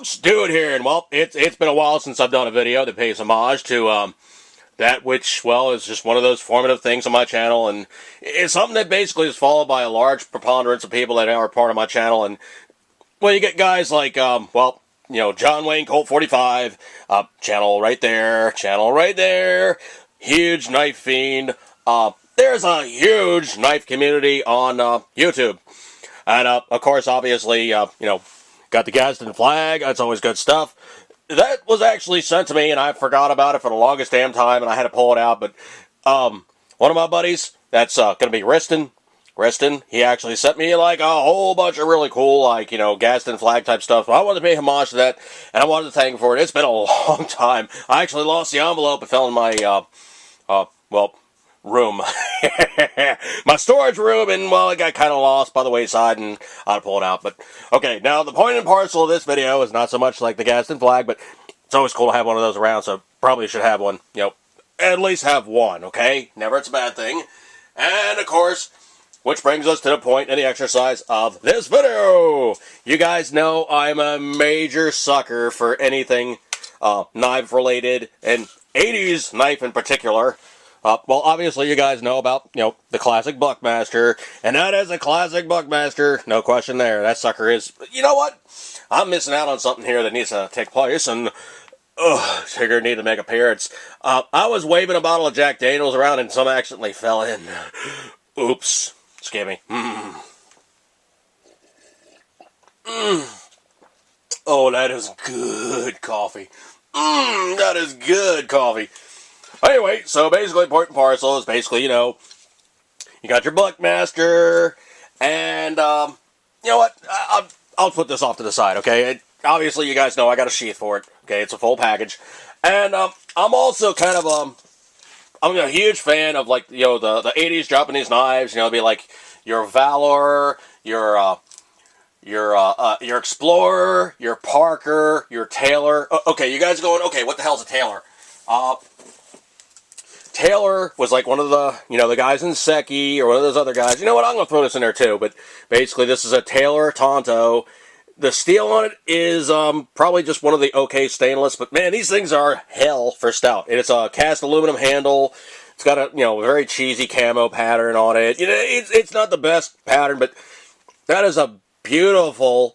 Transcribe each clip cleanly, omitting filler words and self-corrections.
folks, Dude here, and well, it's been a while since I've done a video that pays homage to that which, well, is just one of those formative things on my channel, and it's something that basically is followed by a large preponderance of people that are part of my channel, and well, you get guys like, well, you know, John Wayne Colt 45, channel right there, huge knife fiend. There's a huge knife community on YouTube, and of course, obviously, you know, got the Gadsden flag. That's always good stuff. That was actually sent to me, and I forgot about it for the longest damn time, and I had to pull it out. But one of my buddies, that's going to be Riston, he actually sent me like a whole bunch of really cool, like, you know, Gadsden flag type stuff. So I wanted to pay homage to that, and I wanted to thank him for it. It's been a long time. I actually lost the envelope. It fell in my, well, room. My storage room, and well, it got kind of lost by the wayside, and I had to pull it out. But okay, now the point and parcel of this video is not so much like the Gadsden flag, but it's always cool to have one of those around, so probably should have one, you know, at least have one, okay? Never it's a bad thing. And of course, which brings us to the point and the exercise of this video. You guys know I'm a major sucker for anything knife related, and 80s knife in particular. Well, obviously, you guys know about, you know, the classic Buckmaster, and that is a classic Buckmaster, no question there. That sucker is, you know what? I'm missing out on something here that needs to take place, and, Tigger need to make an appearance. I was waving a bottle of Jack Daniels around, and some accidentally fell in. Oops. Excuse me. Oh, that is good coffee. That is good coffee. Anyway, so basically, point and parcel is basically, you know, you got your Buckmaster, and, you know what, I'll put this off to the side, okay? Obviously, you guys know I got a sheath for it, okay? It's a full package. And, I'm also kind of, I'm a huge fan of, like, you know, the 80s Japanese knives, you know, it'd be like your Valor, your Explorer, your Parker, your Taylor. Okay, you guys are going, okay, what the hell's a Taylor? Taylor was like one of the, you know, the guys in Seki, or one of those other guys. You know what, I'm going to throw this in there too, but basically this is a Taylor Tonto. The steel on it is probably just one of the okay stainless, but man, these things are hell for stout. And it's a cast aluminum handle. It's got a, you know, very cheesy camo pattern on it. You know, it's not the best pattern, but that is a beautiful,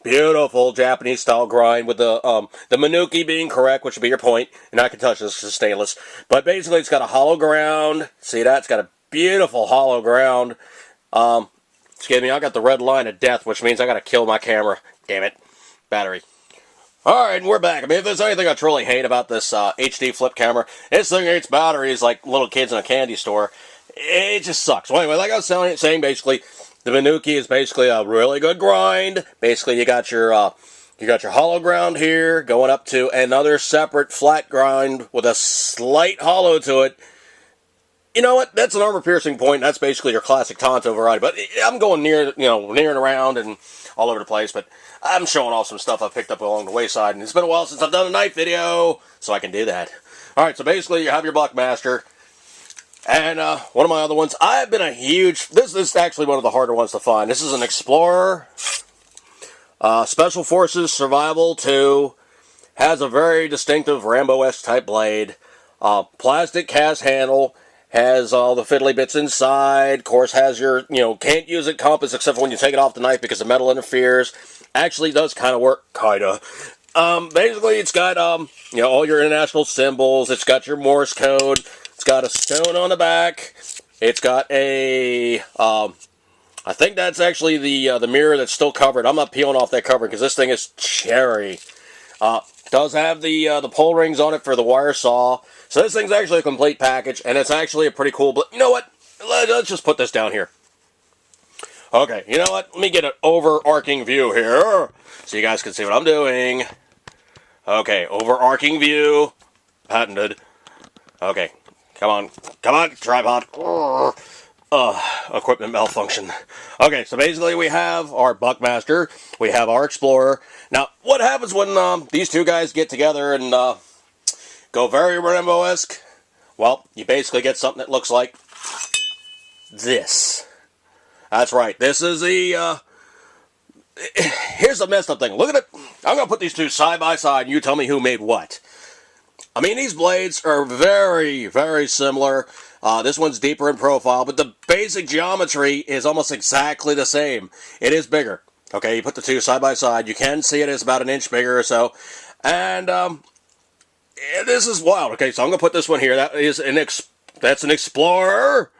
beautiful Japanese style grind with the Manuki being correct, which would be your point. And I can touch this, it's stainless. But basically, it's got a hollow ground. See that? It's got a beautiful hollow ground. Excuse me, I got the red line of death, which means I got to kill my camera. Damn it. Battery. Alright, and we're back. I mean, if there's anything I truly hate about this HD flip camera, this thing eats batteries like little kids in a candy store. It just sucks. Well, anyway, like I was saying, basically, the Manuki is basically a really good grind. Basically, you got your hollow ground here, going up to another separate flat grind with a slight hollow to it. You know what? That's an armor-piercing point. That's basically your classic Tonto variety. But I'm going near and around and all over the place. But I'm showing off some stuff I picked up along the wayside. And it's been a while since I've done a knife video, so I can do that. All right, so basically you have your Buckmaster. And one of my other ones, I've been a huge... This is actually one of the harder ones to find. This is an Explorer. Special Forces Survival 2. Has a very distinctive Rambo-esque type blade. Plastic cast handle. Has all the fiddly bits inside. Of course, has your, you know, can't use it compass except for when you take it off the knife because the metal interferes. Actually does kind of work, kinda. Basically, it's got, you know, all your international symbols. It's got your Morse code. It's got a stone on the back. It's got a, I think that's actually the mirror that's still covered. I'm not peeling off that cover because this thing is cherry. Does have the pull rings on it for the wire saw. So this thing's actually a complete package, and it's actually a pretty cool... But you know what? Let's just put this down here. Okay, you know what? Let me get an overarching view here, so you guys can see what I'm doing. Okay, overarching view. Patented. Okay, come on, tripod. Equipment malfunction. Okay, so basically we have our Buckmaster, we have our Explorer. Now, what happens when these two guys get together and go very Rambo-esque? Well, you basically get something that looks like this. That's right, this is the, here's the messed up thing. Look at it. I'm going to put these two side by side and you tell me who made what. I mean, these blades are very, very similar. This one's deeper in profile, but the basic geometry is almost exactly the same. It is bigger. Okay, you put the two side by side. You can see it is about an inch bigger or so. And this is wild. Okay, so I'm going to put this one here. That's an Explorer.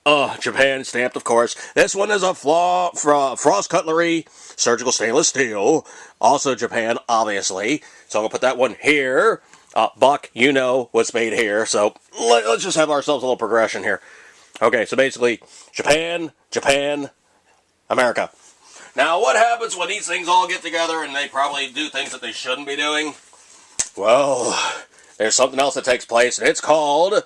Japan stamped, of course. This one is a Frost Cutlery, surgical stainless steel. Also Japan, obviously. So I'm going to put that one here. Buck, you know what's made here. So let's just have ourselves a little progression here. Okay, so basically, Japan, America. Now, what happens when these things all get together and they probably do things that they shouldn't be doing? Well, there's something else that takes place, and it's called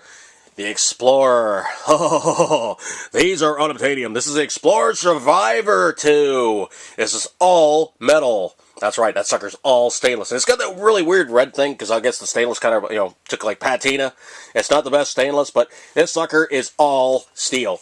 the Explorer. Oh, these are unobtainium. This is the Explorer Survivor 2. This is all metal. That's right, that sucker's all stainless. And it's got that really weird red thing, because I guess the stainless kind of, took like patina. It's not the best stainless, but this sucker is all steel.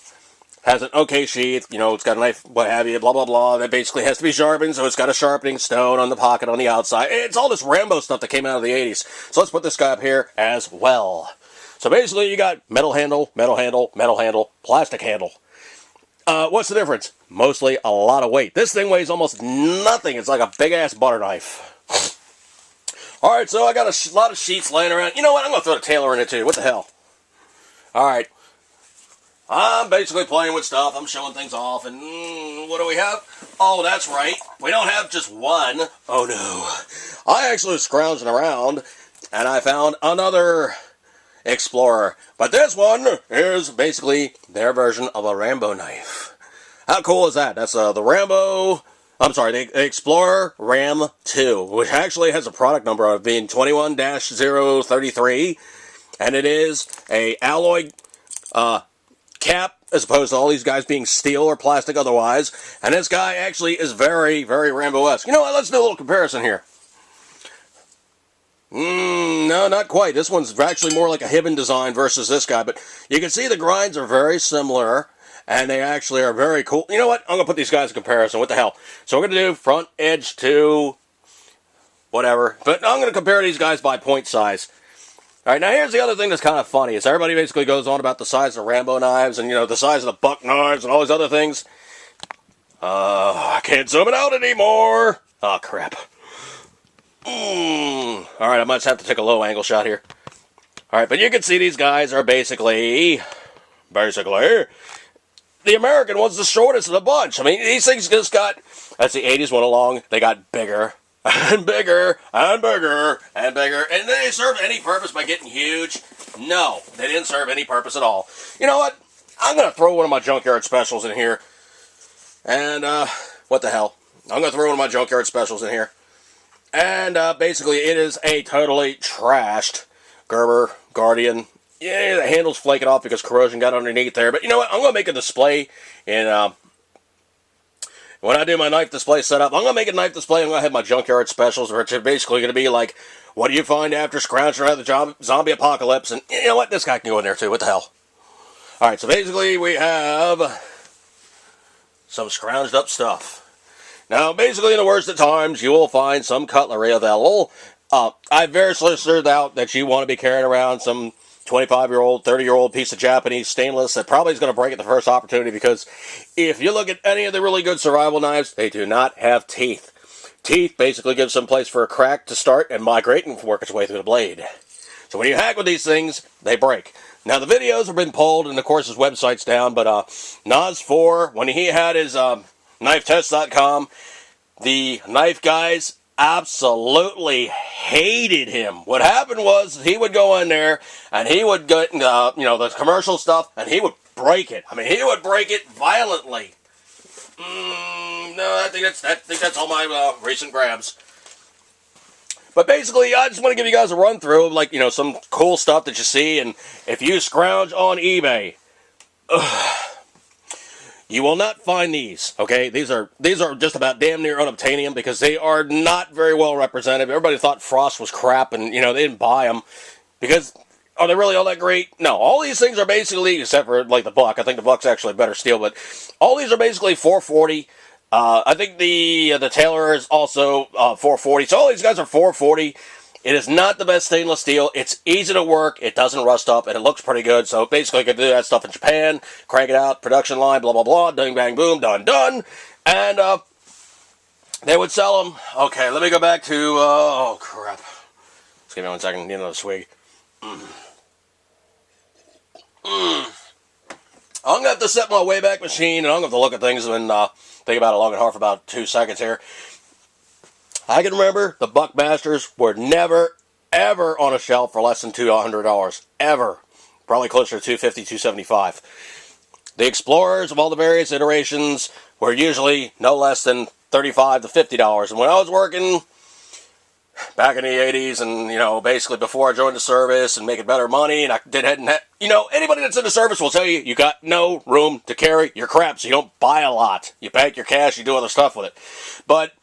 Has an okay sheath, it's got a knife, what have you, blah, blah, blah. That basically has to be sharpened, so it's got a sharpening stone on the pocket on the outside. It's all this Rambo stuff that came out of the 80s. So let's put this guy up here as well. So basically you got metal handle, plastic handle. What's the difference? Mostly a lot of weight. This thing weighs almost nothing. It's like a big-ass butter knife. Alright, so I got a lot of sheets laying around. You know what? I'm going to throw the tailor in it too. What the hell? Alright. I'm basically playing with stuff. I'm showing things off. And what do we have? Oh, that's right. We don't have just one. Oh, no. I actually was scrounging around, and I found another Explorer. But this one is basically their version of a Rambo knife. How cool is that? That's the Explorer Ram 2, which actually has a product number of being 21-033, and it is a alloy cap as opposed to all these guys being steel or plastic otherwise. And this guy actually is very, very Rambo-esque. You know what? Let's do a little comparison here. No, not quite. This one's actually more like a Hibben design versus this guy, but you can see the grinds are very similar, and they actually are very cool. You know what? I'm going to put these guys in comparison. What the hell? So we're going to do front edge to whatever, but I'm going to compare these guys by point size. All right, now here's the other thing that's kind of funny, is everybody basically goes on about the size of Rambo knives and, the size of the Buck knives and all these other things. I can't zoom it out anymore. Oh, crap. Alright, I might have to take a low angle shot here. Alright, but you can see these guys are basically, the American one's the shortest of the bunch. I mean, these things just got, as the 80s went along, they got bigger, and bigger, and bigger, and bigger. And did they serve any purpose by getting huge? No, they didn't serve any purpose at all. You know what? I'm going to throw one of my Junkyard Specials in here. And, what the hell? I'm going to throw one of my Junkyard Specials in here. And basically, it is a totally trashed Gerber Guardian. Yeah, the handle's flaking off because corrosion got underneath there. But you know what? I'm going to make a display. And when I do my knife display setup, I'm going to make a knife display. I'm going to have my Junkyard Specials, which are basically going to be like, what do you find after scrounging around the zombie apocalypse? And you know what? This guy can go in there too. What the hell? Alright, so basically, we have some scrounged up stuff. Now, basically, in the worst of times, you will find some cutlery available. I very solicited out that you want to be carrying around some 25-year-old, 30-year-old piece of Japanese stainless that probably is going to break at the first opportunity, because if you look at any of the really good survival knives, they do not have teeth. Teeth basically give some place for a crack to start and migrate and work its way through the blade. So when you hack with these things, they break. Now, the videos have been pulled, and of course his website's down, but Nas4, when he had his knifetest.com, the knife guys absolutely hated him. What happened was he would go in there and he would get, the commercial stuff, and he would break it. I mean, he would break it violently. No, I think that's all my recent grabs. But basically, I just want to give you guys a run through of, like, some cool stuff that you see. And if you scrounge on eBay, you will not find these. Okay, these are just about damn near unobtainium, because they are not very well represented. Everybody thought Frost was crap, and they didn't buy them because, are they really all that great? No, all these things are basically, except for like the Buck. I think the Buck's actually better steel, but all these are basically 440. I think the Taylor is also 440. So all these guys are 440. It is not the best stainless steel. It's easy to work. It doesn't rust up, and it looks pretty good. So basically, I could do that stuff in Japan, crank it out, production line, blah, blah, blah, ding, bang, boom, done, done. And they would sell them. Okay, let me go back to, oh, crap. Just give me 1 second. Need another swig. I'm going to have to set my Wayback Machine, and I'm going to have to look at things and think about it long and hard for about 2 seconds here. I can remember the Buckmasters were never, ever on a shelf for less than $200. Ever. Probably closer to $250, $275. The Explorers of all the various iterations were usually no less than $35 to $50. And when I was working back in the 80s and, you know, basically before I joined the service and making better money, and I did head and head, you know, anybody that's in the service will tell you, you got no room to carry your crap, so you don't buy a lot. You bank your cash, you do other stuff with it. But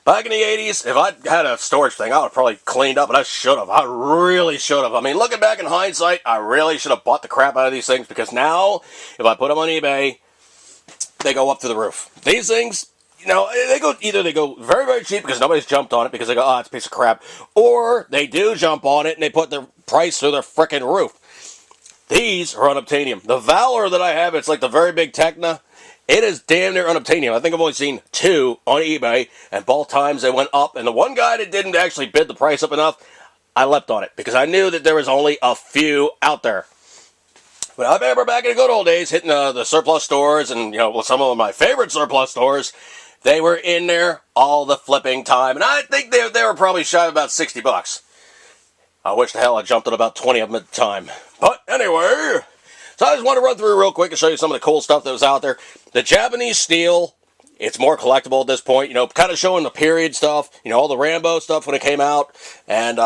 back in the 80s, if I had a storage thing, I would have probably cleaned up, and I should have. I really should have. I mean, looking back in hindsight, I really should have bought the crap out of these things, because now, if I put them on eBay, they go up to the roof. These things, you know, they go very, very cheap because nobody's jumped on it because they go, oh, it's a piece of crap. Or they do jump on it and they put their price through their frickin' roof. These are unobtainium. The Valor that I have, it's like the very big Tecna. It is damn near unobtainium. I think I've only seen 2 on eBay, and both times they went up. And the one guy that didn't actually bid the price up enough, I leapt on it because I knew that there was only a few out there. But I remember back in the good old days, hitting the surplus stores, and, you know, some of my favorite surplus stores, they were in there all the flipping time. And I think they were probably shy of about 60 bucks. I wish the hell I jumped on about 20 of them at the time. But anyway, so I just want to run through real quick and show you some of the cool stuff that was out there. The Japanese steel, it's more collectible at this point, you know, kind of showing the period stuff, you know, all the Rambo stuff when it came out. And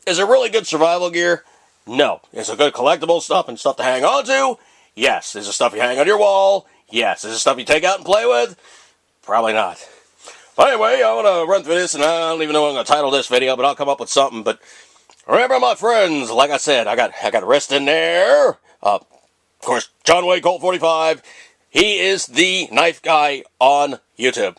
is it really good survival gear? No. Is it good collectible stuff and stuff to hang on to? Yes. Is it stuff you hang on your wall? Yes. Is it stuff you take out and play with? Probably not. But anyway, I want to run through this, and I don't even know what I'm going to title this video, but I'll come up with something. But remember, my friends, like I said, I got a wrist in there. Of course, John Wayne Colt 45. He is the knife guy on YouTube.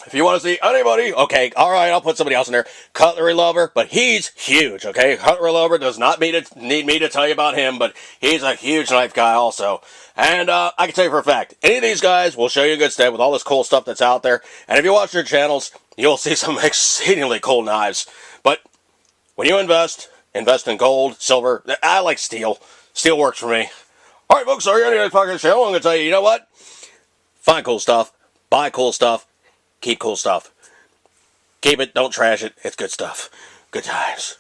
If you want to see anybody, okay, all right, I'll put somebody else in there. Cutlery Lover, but he's huge, okay? Cutlery Lover does not need me to tell you about him, but he's a huge knife guy also. And I can tell you for a fact, any of these guys will show you a good stead with all this cool stuff that's out there. And if you watch their channels, you'll see some exceedingly cool knives. But when you invest in gold, silver. I like steel. Steel works for me. All right, folks, so you're on the podcast channel. I'm going to tell you, you know what? Find cool stuff. Buy cool stuff. Keep cool stuff. Keep it. Don't trash it. It's good stuff. Good times.